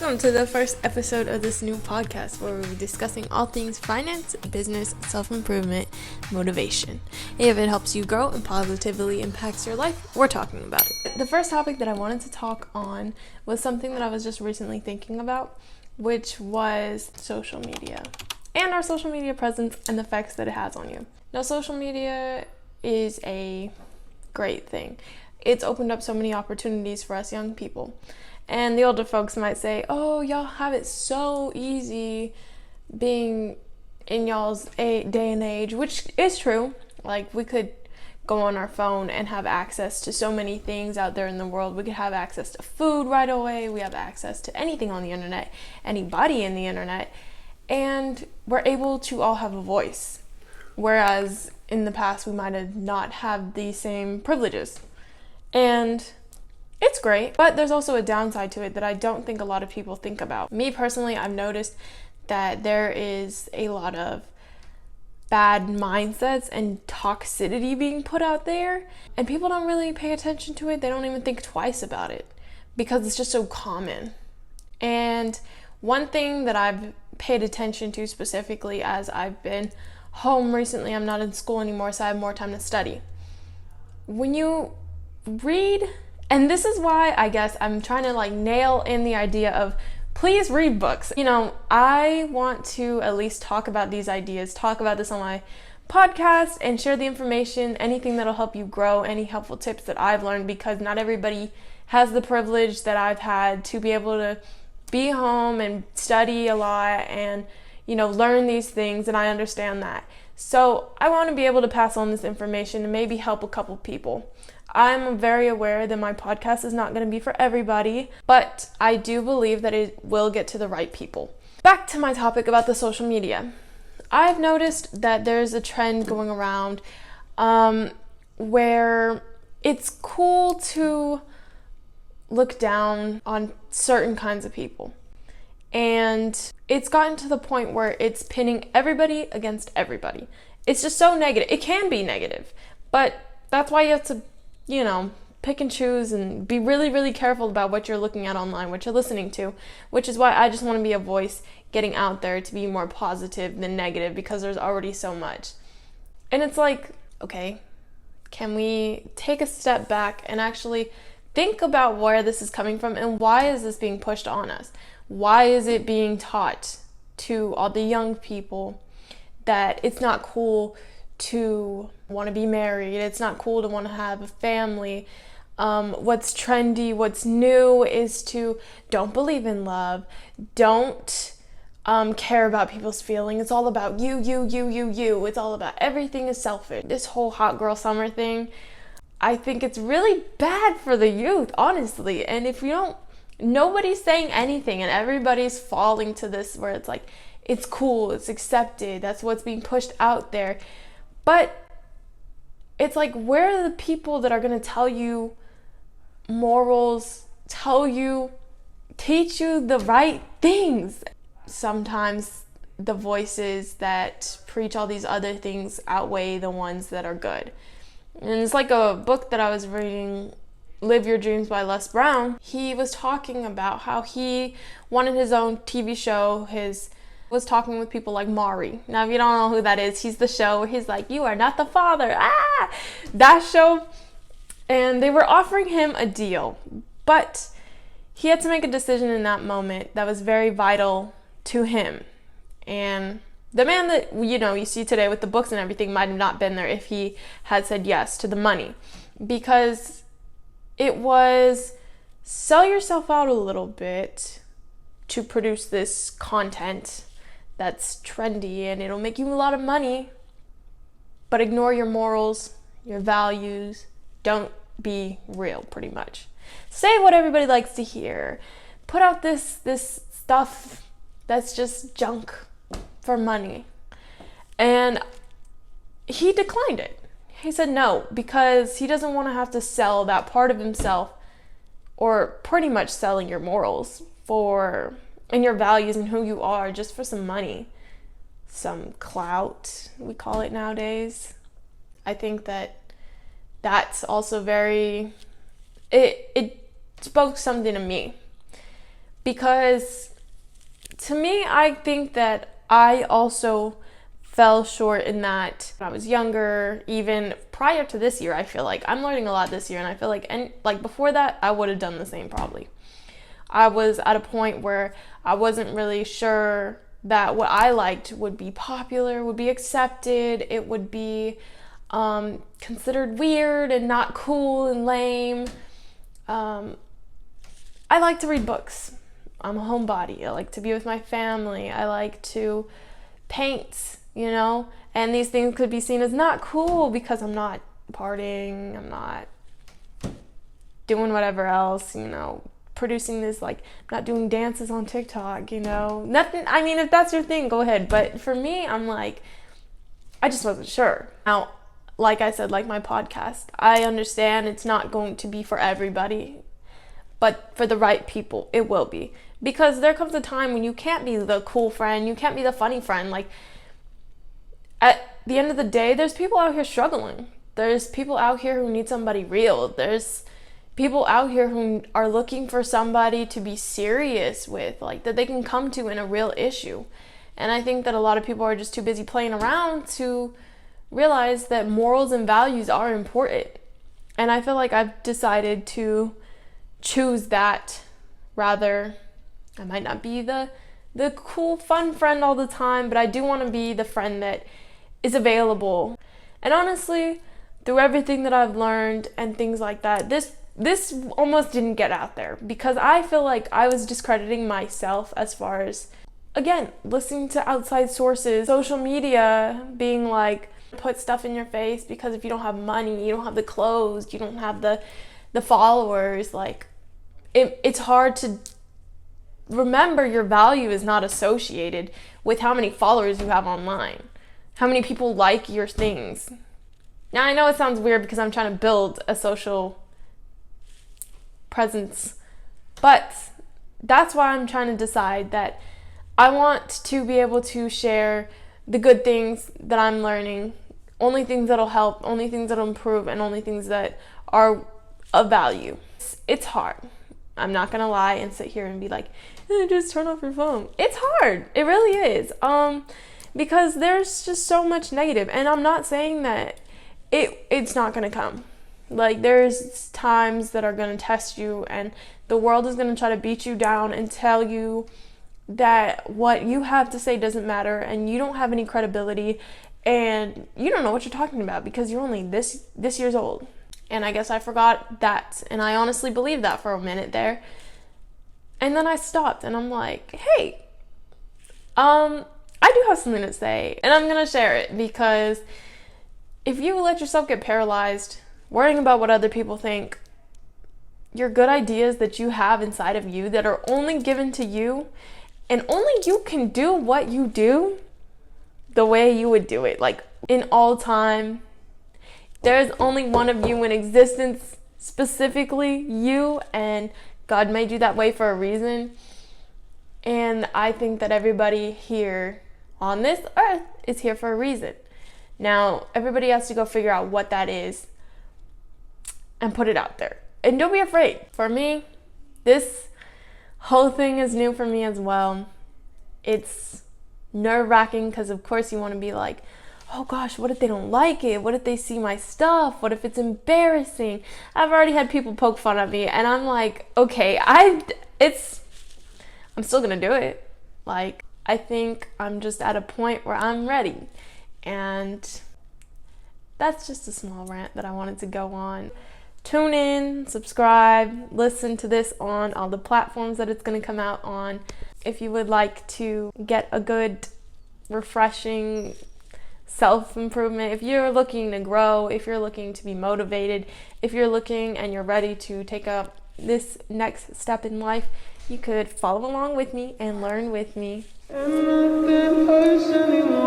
Welcome to the first episode of this new podcast where we'll be discussing all things finance, business, self-improvement, motivation. If it helps you grow and positively impacts your life, we're talking about it. The first topic that I wanted to talk on was something that I was just recently thinking about, which was social media and our social media presence and the effects that it has on you. Now, social media is a great thing. It's opened up so many opportunities for us young people. And the older folks might say, oh, y'all have it so easy being in y'all's day and age, which is true. Like, we could go on our phone and have access to so many things out there in the world. We could have access to food right away. We have access to anything on the internet, anybody in the internet. And we're able to all have a voice. Whereas in the past, we might have not had the same privileges. And it's great, but there's also a downside to it that I don't think a lot of people think about. Me personally, I've noticed that there is a lot of bad mindsets and toxicity being put out there, and people don't really pay attention to it. They don't even think twice about it because it's just so common. And one thing that I've paid attention to specifically as I've been home recently, I'm not in school anymore, so I have more time to study. When you read, and this is why I guess I'm trying to nail in the idea of please read books. I want to at least talk about these ideas, talk about this on my podcast and share the information, anything that'll help you grow, any helpful tips that I've learned, because not everybody has the privilege that I've had to be able to be home and study a lot and, learn these things, and I understand that. So I want to be able to pass on this information and maybe help a couple people. I'm very aware that my podcast is not going to be for everybody, but I do believe that it will get to the right people. Back to my topic about the social media. I've noticed that there's a trend going around where it's cool to look down on certain kinds of people. And it's gotten to the point where it's pinning everybody against everybody. It's just so negative. It can be negative, but that's why you have to pick and choose and be really, really careful about what you're looking at online, what you're listening to, which is why I just want to be a voice getting out there to be more positive than negative, because there's already so much. And it's like, okay, can we take a step back and actually think about where this is coming from and why is this being pushed on us? Why is it being taught to all the young people that it's not cool to want to be married, it's not cool to want to have a family? What's trendy, what's new is to don't believe in love, don't care about people's feelings. It's all about you. It's all about everything is selfish. This whole hot girl summer thing, I think it's really bad for the youth, honestly. And if you don't, nobody's saying anything and everybody's falling to this where it's like, it's cool, it's accepted, that's what's being pushed out there. But it's like, where are the people that are going to tell you morals, teach you the right things? Sometimes the voices that preach all these other things outweigh the ones that are good. And it's like a book that I was reading, Live Your Dreams by Les Brown. He was talking about how he wanted his own TV show, was talking with people like Maury. Now, if you don't know who that is, he's the show where he's like, you are not the father. That show. And they were offering him a deal, but he had to make a decision in that moment that was very vital to him. And the man that, you see today with the books and everything might have not been there if he had said yes to the money, because it was sell yourself out a little bit to produce this content that's trendy and it'll make you a lot of money, but ignore your morals, your values, don't be real, pretty much. Say what everybody likes to hear. Put out this stuff that's just junk for money. And he declined it. He said no, because he doesn't want to have to sell that part of himself, or pretty much selling your morals and your values and who you are just for some money, some clout, we call it nowadays. I think that's also it spoke something to me. because to me, I think that I also fell short in that when I was younger, even prior to this year. I feel like I'm learning a lot this year, and I feel like, and like before that, I would have done the same probably. I was at a point where I wasn't really sure that what I liked would be popular, would be accepted, it would be considered weird and not cool and lame. I like to read books. I'm a homebody. I like to be with my family. I like to paint, and these things could be seen as not cool because I'm not partying, I'm not doing whatever else, producing this, like, I'm not doing dances on TikTok, nothing. I mean, if that's your thing, go ahead. But for me, I'm like, I just wasn't sure. Now, like I said, like my podcast, I understand it's not going to be for everybody, but for the right people, it will be. Because there comes a time when you can't be the cool friend, you can't be the funny friend. Like, at the end of the day, there's people out here struggling. There's people out here who need somebody real. There's people out here who are looking for somebody to be serious with, like, that they can come to in a real issue. And I think that a lot of people are just too busy playing around to realize that morals and values are important. And I feel like I've decided to choose that rather. I might not be the cool, fun friend all the time, but I do want to be the friend that is available. And honestly, through everything that I've learned and things like that, this almost didn't get out there because I feel like I was discrediting myself as far as, again, listening to outside sources, social media being like, put stuff in your face because if you don't have money, you don't have the clothes, you don't have the followers, like, it's hard to remember your value is not associated with how many followers you have online, how many people like your things. Now, I know it sounds weird because I'm trying to build a social presence, but that's why I'm trying to decide that I want to be able to share the good things that I'm learning, only things that'll help, only things that'll improve, and only things that are of value. It's hard. I'm not gonna lie and sit here and be like, just turn off your phone. It's hard. It really is. Because there's just so much negative, and I'm not saying that it's not gonna come. Like, there's times that are gonna test you, and the world is gonna try to beat you down and tell you that what you have to say doesn't matter, and you don't have any credibility, and you don't know what you're talking about because you're only this years old. And I guess I forgot that, and I honestly believed that for a minute there. And then I stopped, and I'm like, hey, I do have something to say, and I'm gonna share it, because if you let yourself get paralyzed worrying about what other people think, your good ideas that you have inside of you that are only given to you, and only you can do what you do the way you would do it, like in all time. There's only one of you in existence, specifically you, and God made you that way for a reason. And I think that everybody here on this earth is here for a reason. Now, everybody has to go figure out what that is and put it out there. And don't be afraid. For me, this whole thing is new for me as well. It's nerve-wracking because, of course, you want to be like, oh gosh, what if they don't like it? What if they see my stuff? What if it's embarrassing? I've already had people poke fun at me, and I'm like, okay, I'm still gonna do it. Like, I think I'm just at a point where I'm ready. And that's just a small rant that I wanted to go on. Tune in, subscribe, listen to this on all the platforms that it's gonna come out on. If you would like to get a good, refreshing self-improvement, if you're looking to grow, if you're looking to be motivated, if you're looking and you're ready to take up this next step in life, you could follow along with me and learn with me. I'm not that person anymore.